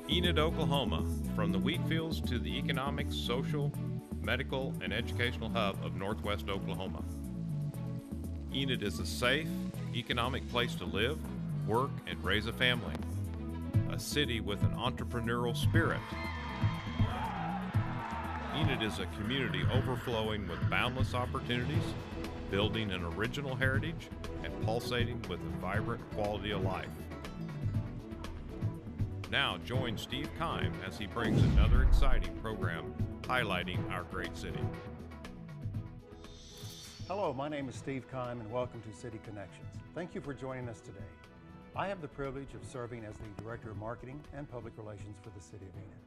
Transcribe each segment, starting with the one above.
Enid, Oklahoma, from the wheat fields to the economic, social, medical, and educational hub of Northwest Oklahoma. Enid is a safe, economic place to live, work, and raise a family. A city with an entrepreneurial spirit. Enid is a community overflowing with boundless opportunities, building an original heritage, and pulsating with a vibrant quality of life. Now join Steve Kime as he brings another exciting program highlighting our great city. Hello, my name is Steve Kime and welcome to City Connections. Thank you for joining us today. I have the privilege of serving as the Director of Marketing and Public Relations for the City of Enid.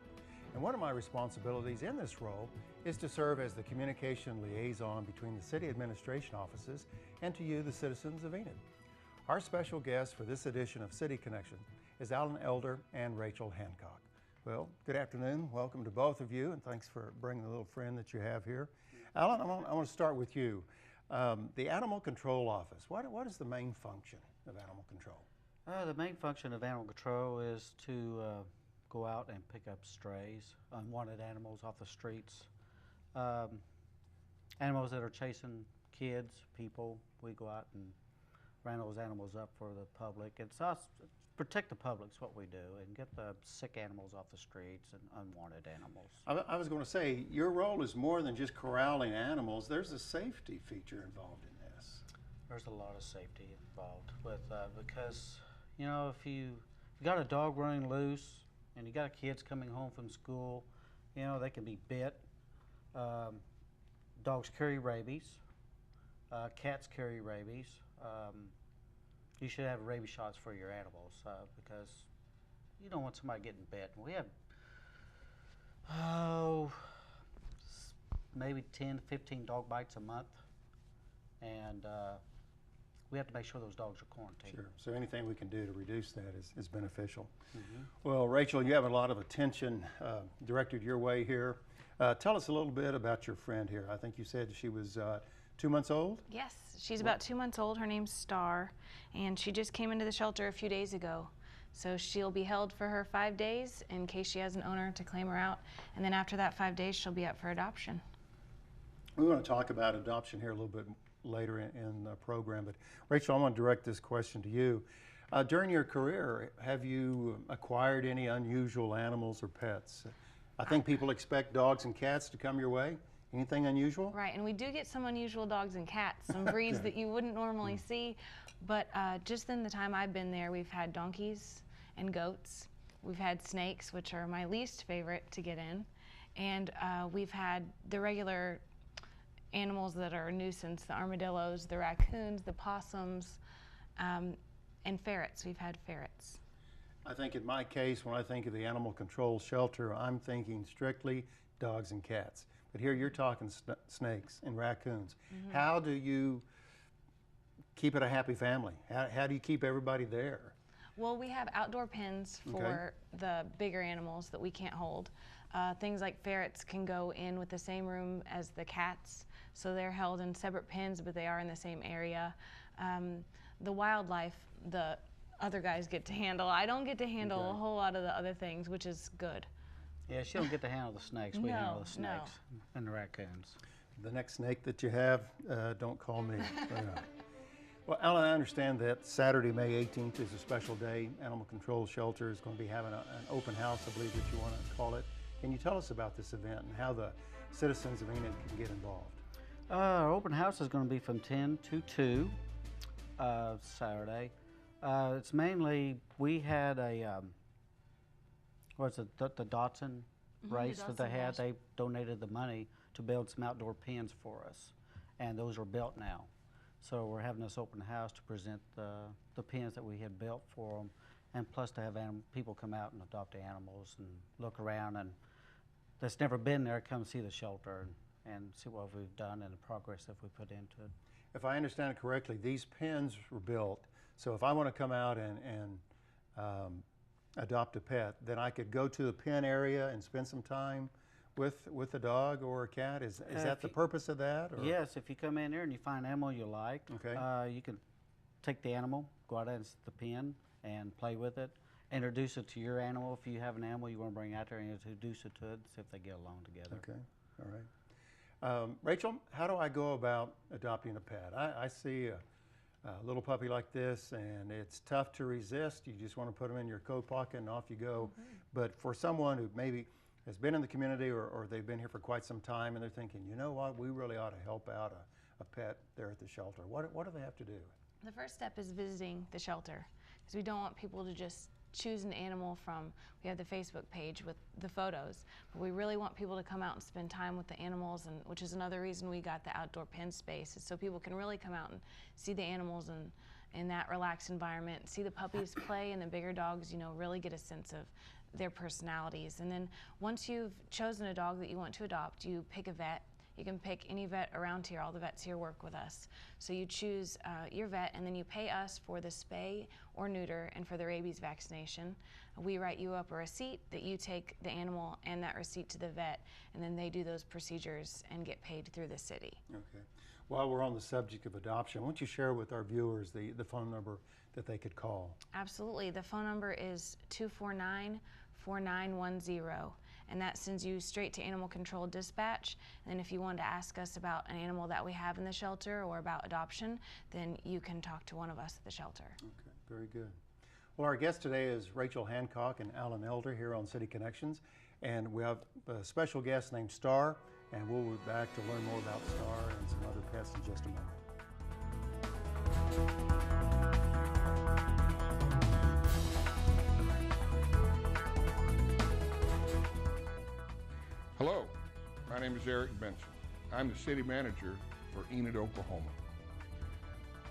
And one of my responsibilities in this role is to serve as the communication liaison between the City Administration offices and to you, the citizens of Enid. Our special guest for this edition of City Connection is Alan Elder and Rachel Hancock. Well, good afternoon. Welcome to both of you, and thanks for bringing the little friend that you have here. Alan, I want to start with you. The Animal Control Office, what is the main function of animal control? The main function of animal control is to go out and pick up strays, unwanted animals off the streets, animals that are chasing kids, people. We go out and round those animals up for the public. It's us, protect the public is what we do, and get the sick animals off the streets and unwanted animals. I was going to say, your role is more than just corralling animals. There's a safety feature involved in this. There's a lot of safety involved with because, you know, if you got a dog running loose and you got kids coming home from school, you know, they can be bit. Dogs carry rabies. Cats carry rabies. You should have rabies shots for your animals because you don't want somebody getting bit. We have maybe 10 to 15 dog bites a month, and we have to make sure those dogs are quarantined. Sure. So anything we can do to reduce that is beneficial. Mm-hmm. Well, Rachel, you have a lot of attention directed your way here. Tell us a little bit about your friend here. I think you said she was 2 months old? Yes, she's about 2 months old. Her name's Star, and she just came into the shelter a few days ago. So she'll be held for her 5 days in case she has an owner to claim her out, and then after that 5 days, she'll be up for adoption. We want to talk about adoption here a little bit later in the program, but Rachel, I want to direct this question to you. During your career, have you acquired any unusual animals or pets? I think people expect dogs and cats to come your way. Anything unusual? Right, and we do get some unusual dogs and cats, some breeds that you wouldn't normally see, but just in the time I've been there, we've had donkeys and goats. We've had snakes, which are my least favorite to get in, and we've had the regular animals that are a nuisance, the armadillos, the raccoons, the possums, and ferrets. We've had ferrets. I think in my case, when I think of the animal control shelter, I'm thinking strictly dogs and cats. But here you're talking snakes and raccoons. Mm-hmm. How do you keep it a happy family? How do you keep everybody there? Well, we have outdoor pens for the bigger animals that we can't hold. Things like ferrets can go in with the same room as the cats, so they're held in separate pens, but they are in the same area. The wildlife, the other guys get to handle. I don't get to handle a whole lot of the other things, which is good. Yeah, she don't get to handle the snakes. We handle the snakes and the raccoons. The next snake that you have, don't call me. Well, Alan, I understand that Saturday, May 18th is a special day. Animal Control Shelter is going to be having an open house, I believe that you want to call it. Can you tell us about this event and how the citizens of Enid can get involved? Our open house is going to be from 10 to 2 Saturday. It's mainly, we had a the Dotson race that they had. They donated the money to build some outdoor pens for us, and those are built now. So we're having this open house to present the pens that we had built for them, and plus to have people come out and adopt the animals and look around, and that's never been there, come see the shelter and see what we've done and the progress that we put into it. If I understand it correctly, these pens were built, so if I want to come out and adopt a pet, then I could go to the pen area and spend some time with a dog or a cat? Is that the purpose of that? Or? Yes, if you come in there and you find an animal you like, you can take the animal, go out into the pen and play with it, introduce it to your animal. If you have an animal you want to bring out there, and introduce it to it, see if they get along together. Okay, all right. Rachel, how do I go about adopting a pet? I see a little puppy like this, and it's tough to resist. You just want to put them in your coat pocket and off you go. But for someone who maybe has been in the community or they've been here for quite some time and they're thinking, you know what, we really ought to help out a pet there at the shelter, what do they have to do? The first step is visiting the shelter, because we don't want people to just choose an animal from, we have the Facebook page with the photos, but we really want people to come out and spend time with the animals, and which is another reason we got the outdoor pen space, is so people can really come out and see the animals and in that relaxed environment, see the puppies play, and the bigger dogs, you know, really get a sense of their personalities. And then once you've chosen a dog that you want to adopt, you pick a vet. You can pick any vet around here. All the vets here work with us. So you choose your vet, and then you pay us for the spay or neuter and for the rabies vaccination. We write you up a receipt that you take the animal and that receipt to the vet, and then they do those procedures and get paid through the city. Okay. While we're on the subject of adoption, why don't you share with our viewers the phone number that they could call? Absolutely. The phone number is 249-4910. And that sends you straight to Animal Control Dispatch. And if you want to ask us about an animal that we have in the shelter or about adoption, then you can talk to one of us at the shelter. Okay, very good. Well, our guest today is Rachel Hancock and Alan Elder here on City Connections. And we have a special guest named Star, and we'll be back to learn more about Star and some other pets in just a moment. Hello, my name is Eric Benson. I'm the city manager for Enid, Oklahoma.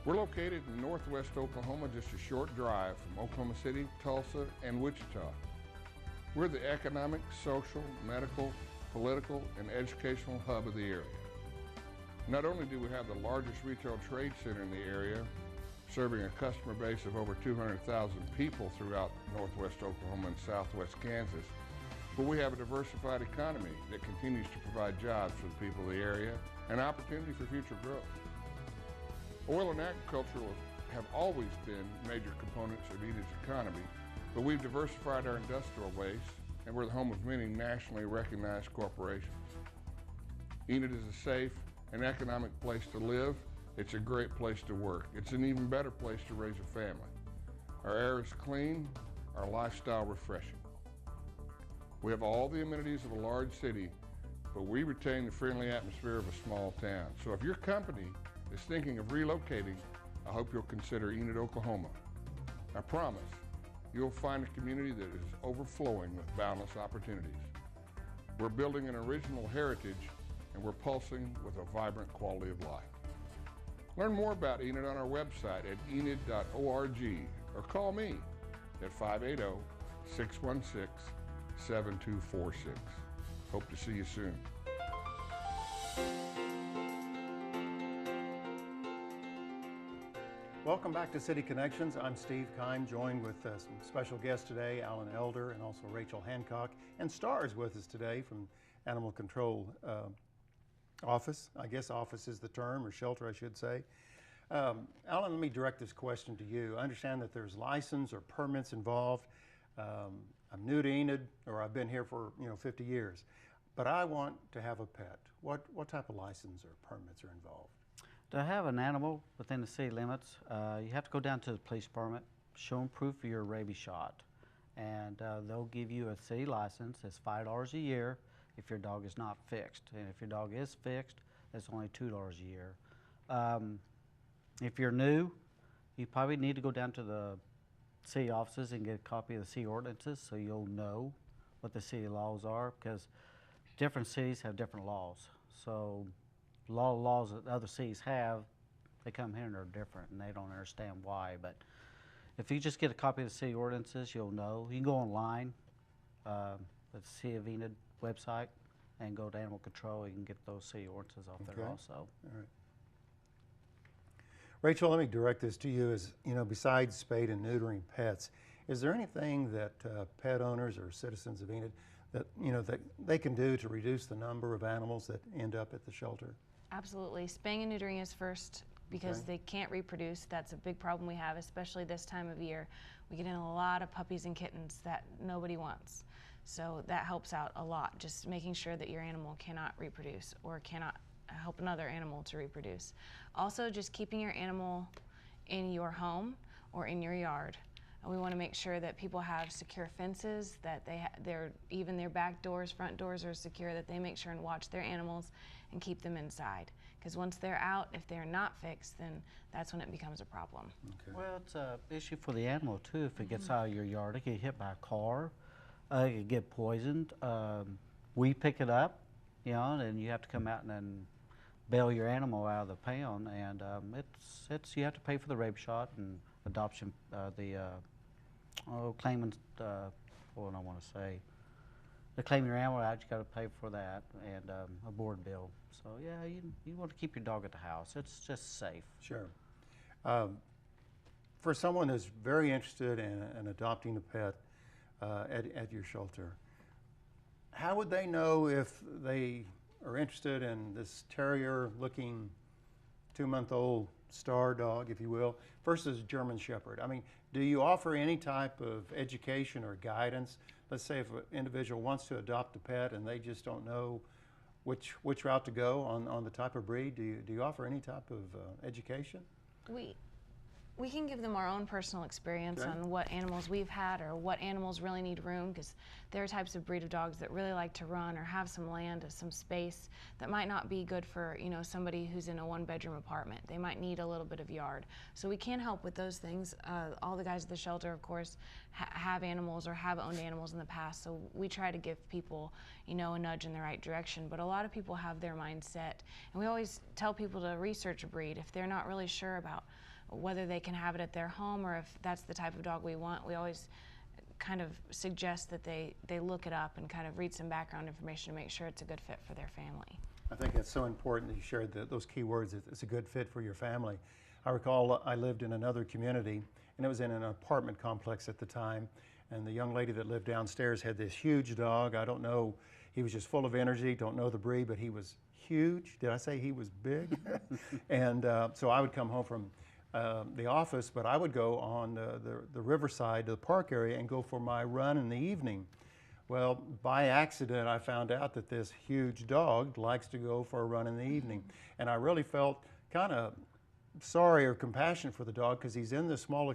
We're located in northwest Oklahoma, just a short drive from Oklahoma City, Tulsa, and Wichita. We're the economic, social, medical, political, and educational hub of the area. Not only do we have the largest retail trade center in the area, serving a customer base of over 200,000 people throughout northwest Oklahoma and southwest Kansas, but we have a diversified economy that continues to provide jobs for the people of the area and opportunity for future growth. Oil and agriculture have always been major components of Enid's economy, but we've diversified our industrial base, and we're the home of many nationally recognized corporations. Enid is a safe and economic place to live. It's a great place to work. It's an even better place to raise a family. Our air is clean, our lifestyle refreshing. We have all the amenities of a large city, but we retain the friendly atmosphere of a small town. So if your company is thinking of relocating, I hope you'll consider Enid, Oklahoma. I promise you'll find a community that is overflowing with boundless opportunities. We're building an original heritage, and we're pulsing with a vibrant quality of life. Learn more about Enid on our website at enid.org or call me at 580-616-7246. Hope to see you soon. Welcome back to City Connections. I'm Steve Kime, joined with some special guests today, Alan Elder and also Rachel Hancock. And Star is with us today from Animal Control Office. I guess office is the term, or shelter, I should say. Alan, let me direct this question to you. I understand that there's license or permits involved. I'm new to Enid, or I've been here for 50 years, but I want to have a pet. What type of license or permits are involved? To have an animal within the city limits, you have to go down to the police department, show them proof of your rabies shot, and they'll give you a city license. It's $5 a year if your dog is not fixed, and if your dog is fixed, it's only $2 a year. If you're new, you probably need to go down to the city offices and get a copy of the city ordinances so you'll know what the city laws are, because different cities have different laws. So a lot of laws that other cities have, they come here and they're different and they don't understand why. But if you just get a copy of the city ordinances, you'll know. You can go online at the City of Enid website and go to Animal Control. You can get those city ordinances off there also. All right. Rachel, let me direct this to you. As besides spayed and neutering pets, is there anything that pet owners or citizens of Enid that that they can do to reduce the number of animals that end up at the shelter? Absolutely. Spaying and neutering is first because they can't reproduce. That's a big problem we have, especially this time of year. We get in a lot of puppies and kittens that nobody wants. So that helps out a lot, just making sure that your animal cannot reproduce or cannot help another animal to reproduce. Also, just keeping your animal in your home or in your yard. We want to make sure that people have secure fences, that even their back doors, front doors are secure, that they make sure and watch their animals and keep them inside. Because once they're out, if they're not fixed, then that's when it becomes a problem. Okay. Well, it's an issue for the animal too. If it gets out of your yard, it can get hit by a car, it can get poisoned. We pick it up, you know, and you have to come out and then bail your animal out of the pound, and you have to pay for the rape shot and adoption, claiming, what do I want to say? To claim your animal out, you got to pay for that, and a board bill. So yeah, you want to keep your dog at the house. It's just safe. Sure. For someone that's very interested in adopting a pet at your shelter, how would they know if they are interested in this terrier-looking 2-month-old star dog, if you will, versus German Shepherd? I mean, do you offer any type of education or guidance? Let's say if an individual wants to adopt a pet and they just don't know which route to go on the type of breed, do you offer any type of education? We can give them our own personal experience on what animals we've had or what animals really need room, because there are types of breed of dogs that really like to run or have some land or some space that might not be good for, you know, somebody who's in a 1-bedroom apartment. They might need a little bit of yard. So we can help with those things. All the guys at the shelter, of course, have animals or have owned animals in the past, so we try to give people, you know, a nudge in the right direction. But a lot of people have their mind set, and we always tell people to research a breed if they're not really sure about whether they can have it at their home or if that's the type of dog we want. We always kind of suggest that they look it up and kind of read some background information to make sure it's a good fit for their family. I think it's so important that you shared those key words. It's a good fit for your family. I recall I lived in another community, and it was in an apartment complex at the time, and the young lady that lived downstairs had this huge dog. I don't know, he was just full of energy, don't know the breed, but he was huge. Did I say he was big? And so I would come home from the office, but I would go on the riverside to the park area and go for my run in the evening. Well, by accident, I found out that this huge dog likes to go for a run in the evening. And I really felt kind of sorry or compassion for the dog, because he's in this small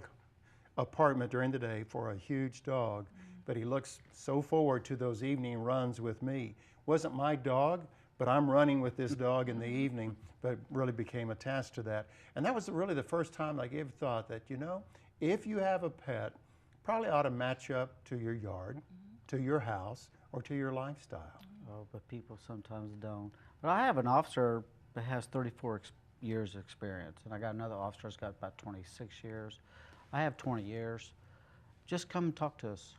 apartment during the day for a huge dog, but he looks so forward to those evening runs with me. Wasn't my dog, but I'm running with this dog in the evening, but really became attached to that. And that was really the first time I gave thought that, you know, if you have a pet, probably ought to match up to your yard, to your house, or to your lifestyle. Oh, but people sometimes don't. But I have an officer that has 34 years experience, and I got another officer that's got about 26 years. I have 20 years. Just come and talk to us.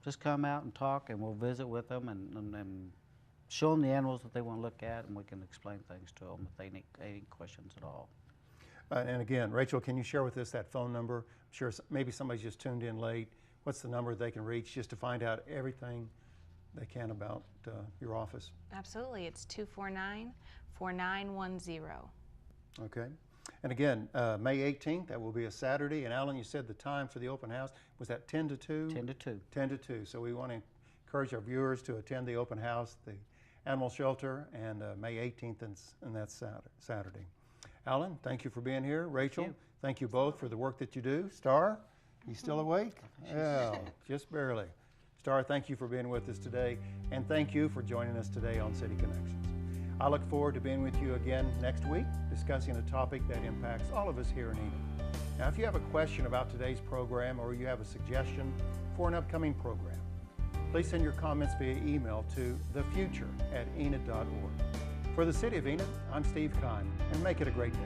Just come out and talk, and we'll visit with them and show them the animals that they want to look at, and we can explain things to them if they need any questions at all. And again, Rachel, can you share with us that phone number? I'm sure maybe somebody's just tuned in late. What's the number they can reach just to find out everything they can about your office? Absolutely. It's 249-4910. Okay. And again, May 18th, that will be a Saturday. And Alan, you said the time for the open house, was that 10 to 2? 10 to 2. 10 to 2. So we want to encourage our viewers to attend the open house, the animal shelter, and May 18th, and that's Saturday. Alan, thank you for being here. Rachel, thank you both for the work that you do. Star, you still awake? Yeah, just barely. Star, thank you for being with us today, and thank you for joining us today on City Connections. I look forward to being with you again next week, discussing a topic that impacts all of us here in Enid. Now, if you have a question about today's program, or you have a suggestion for an upcoming program, please send your comments via email to thefuture@enid.org. For the City of Enid, I'm Steve Kime, and make it a great day.